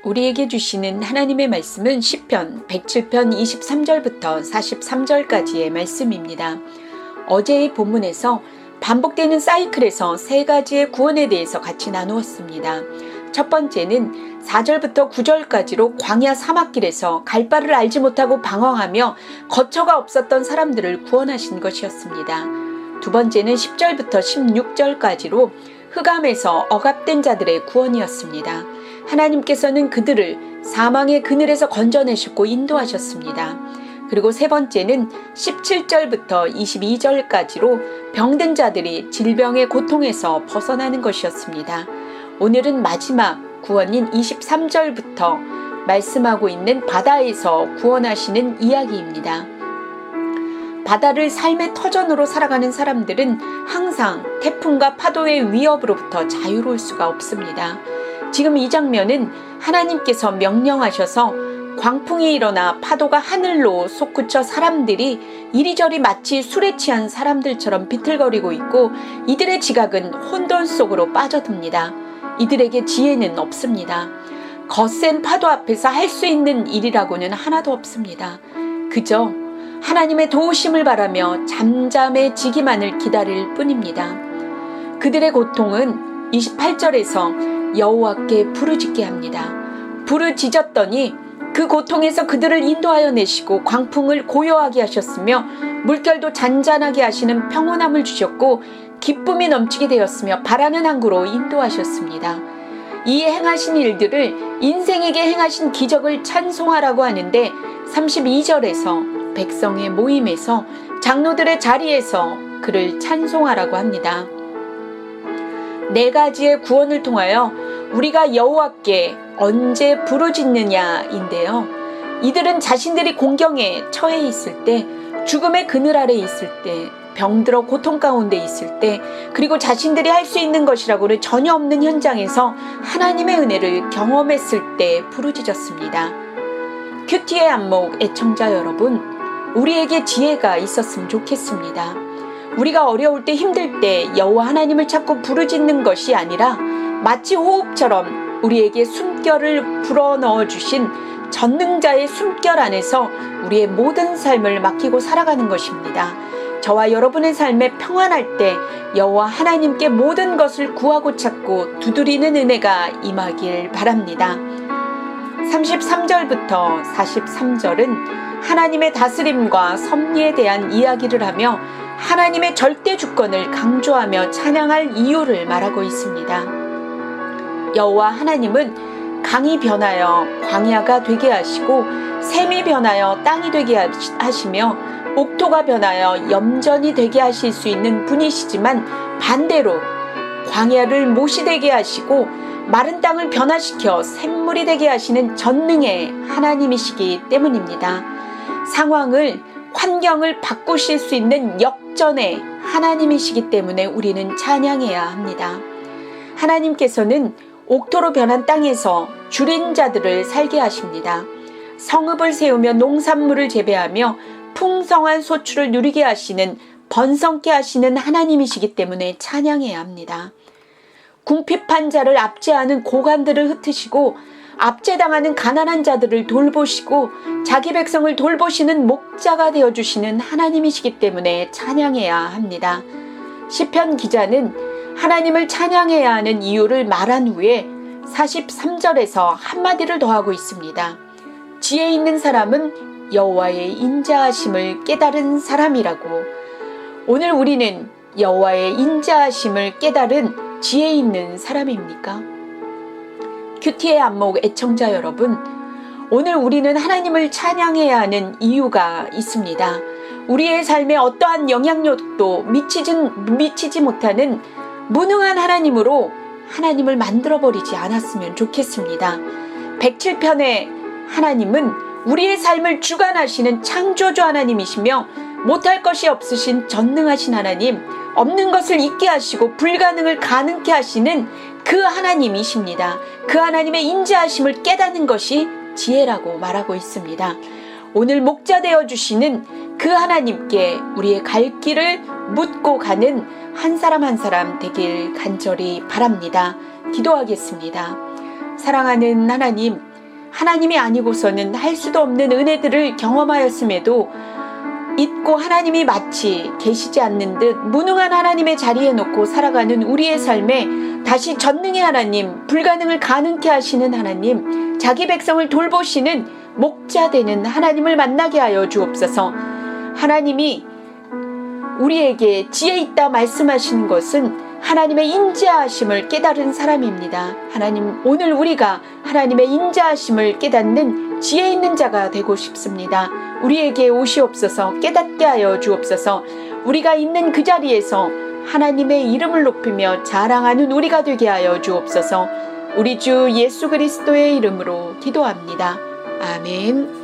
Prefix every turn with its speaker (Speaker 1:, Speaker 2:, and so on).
Speaker 1: 우리에게 주시는 하나님의 말씀은 시편 107편 23절부터 43절까지의 말씀입니다. 어제의 본문에서 반복되는 사이클에서 세 가지의 구원에 대해서 같이 나누었습니다. 첫 번째는 4절부터 9절까지로 광야 사막길에서 갈 바를 알지 못하고 방황하며 거처가 없었던 사람들을 구원하신 것이었습니다. 두 번째는 10절부터 16절까지로 흑암에서 억압된 자들의 구원이었습니다. 하나님께서는 그들을 사망의 그늘에서 건져내셨고 인도하셨습니다. 그리고 세 번째는 17절부터 22절까지로 병든 자들이 질병의 고통에서 벗어나는 것이었습니다. 오늘은 마지막 구원인 23절부터 말씀하고 있는 바다에서 구원하시는 이야기입니다. 바다를 삶의 터전으로 살아가는 사람들은 항상 태풍과 파도의 위협으로부터 자유로울 수가 없습니다. 지금 이 장면은 하나님께서 명령하셔서 광풍이 일어나 파도가 하늘로 솟구쳐 사람들이 이리저리 마치 술에 취한 사람들처럼 비틀거리고 있고 이들의 지각은 혼돈 속으로 빠져듭니다. 이들에게 지혜는 없습니다. 거센 파도 앞에서 할 수 있는 일이라고는 하나도 없습니다. 그저 하나님의 도우심을 바라며 잠잠해지기만을 기다릴 뿐입니다. 그들의 고통은 28절에서 여호와께 부르짖게 합니다. 부르짖었더니 그 고통에서 그들을 인도하여 내시고 광풍을 고요하게 하셨으며 물결도 잔잔하게 하시는 평온함을 주셨고 기쁨이 넘치게 되었으며 바라는 항구로 인도하셨습니다. 이 행하신 일들을 인생에게 행하신 기적을 찬송하라고 하는데 32절에서 백성의 모임에서 장로들의 자리에서 그를 찬송하라고 합니다. 네 가지의 구원을 통하여 우리가 여호와께 언제 부르짖느냐인데요. 이들은 자신들이 공경에 처해 있을 때, 죽음의 그늘 아래 있을 때, 병들어 고통 가운데 있을 때, 그리고 자신들이 할 수 있는 것이라고는 전혀 없는 현장에서 하나님의 은혜를 경험했을 때 부르짖었습니다. 큐티의 안목 애청자 여러분, 우리에게 지혜가 있었으면 좋겠습니다. 우리가 어려울 때 힘들 때 여호와 하나님을 찾고 부르짖는 것이 아니라 마치 호흡처럼 우리에게 숨결을 불어넣어 주신 전능자의 숨결 안에서 우리의 모든 삶을 맡기고 살아가는 것입니다. 저와 여러분의 삶에 평안할 때 여호와 하나님께 모든 것을 구하고 찾고 두드리는 은혜가 임하길 바랍니다. 33절부터 43절은 하나님의 다스림과 섭리에 대한 이야기를 하며 하나님의 절대 주권을 강조하며 찬양할 이유를 말하고 있습니다. 여호와 하나님은 강이 변하여 광야가 되게 하시고 샘이 변하여 땅이 되게 하시며 옥토가 변하여 염전이 되게 하실 수 있는 분이시지만 반대로 광야를 못이 되게 하시고 마른 땅을 변화시켜 샘물이 되게 하시는 전능의 하나님이시기 때문입니다. 상황을 환경을 바꾸실 수 있는 역전의 하나님이시기 때문에 우리는 찬양해야 합니다. 하나님께서는 옥토로 변한 땅에서 줄인 자들을 살게 하십니다. 성읍을 세우며 농산물을 재배하며 풍성한 소출을 누리게 하시는 번성케 하시는 하나님이시기 때문에 찬양해야 합니다. 궁핍한 자를 압제하는 고관들을 흩으시고 압제당하는 가난한 자들을 돌보시고 자기 백성을 돌보시는 목자가 되어주시는 하나님이시기 때문에 찬양해야 합니다. 시편 기자는 하나님을 찬양해야 하는 이유를 말한 후에 43절에서 한마디를 더하고 있습니다. 지혜 있는 사람은 여호와의 인자하심을 깨달은 사람이라고. 오늘 우리는 여호와의 인자하심을 깨달은 지혜 있는 사람입니까? 큐티의 안목 애청자 여러분, 오늘 우리는 하나님을 찬양해야 하는 이유가 있습니다. 우리의 삶에 어떠한 영향력도 미치지 못하는 무능한 하나님으로 하나님을 만들어버리지 않았으면 좋겠습니다. 107편의 하나님은 우리의 삶을 주관하시는 창조주 하나님이시며 못할 것이 없으신 전능하신 하나님, 없는 것을 있게 하시고 불가능을 가능케 하시는 그 하나님이십니다. 그 하나님의 인자하심을 깨닫는 것이 지혜라고 말하고 있습니다. 오늘 목자 되어주시는 그 하나님께 우리의 갈 길을 묻고 가는 한 사람 한 사람 되길 간절히 바랍니다. 기도하겠습니다. 사랑하는 하나님, 하나님이 아니고서는 할 수도 없는 은혜들을 경험하였음에도 잊고 하나님이 마치 계시지 않는 듯 무능한 하나님의 자리에 놓고 살아가는 우리의 삶에 다시 전능의 하나님, 불가능을 가능케 하시는 하나님, 자기 백성을 돌보시는 목자 되는 하나님을 만나게 하여 주옵소서. 하나님이 우리에게 지혜 있다 말씀하시는 것은 하나님의 인자하심을 깨달은 사람입니다. 하나님, 오늘 우리가 하나님의 인자하심을 깨닫는 지혜 있는 자가 되고 싶습니다. 우리에게 오시옵소서. 깨닫게 하여 주옵소서. 우리가 있는 그 자리에서 하나님의 이름을 높이며 자랑하는 우리가 되게 하여 주옵소서. 우리 주 예수 그리스도의 이름으로 기도합니다. 아멘.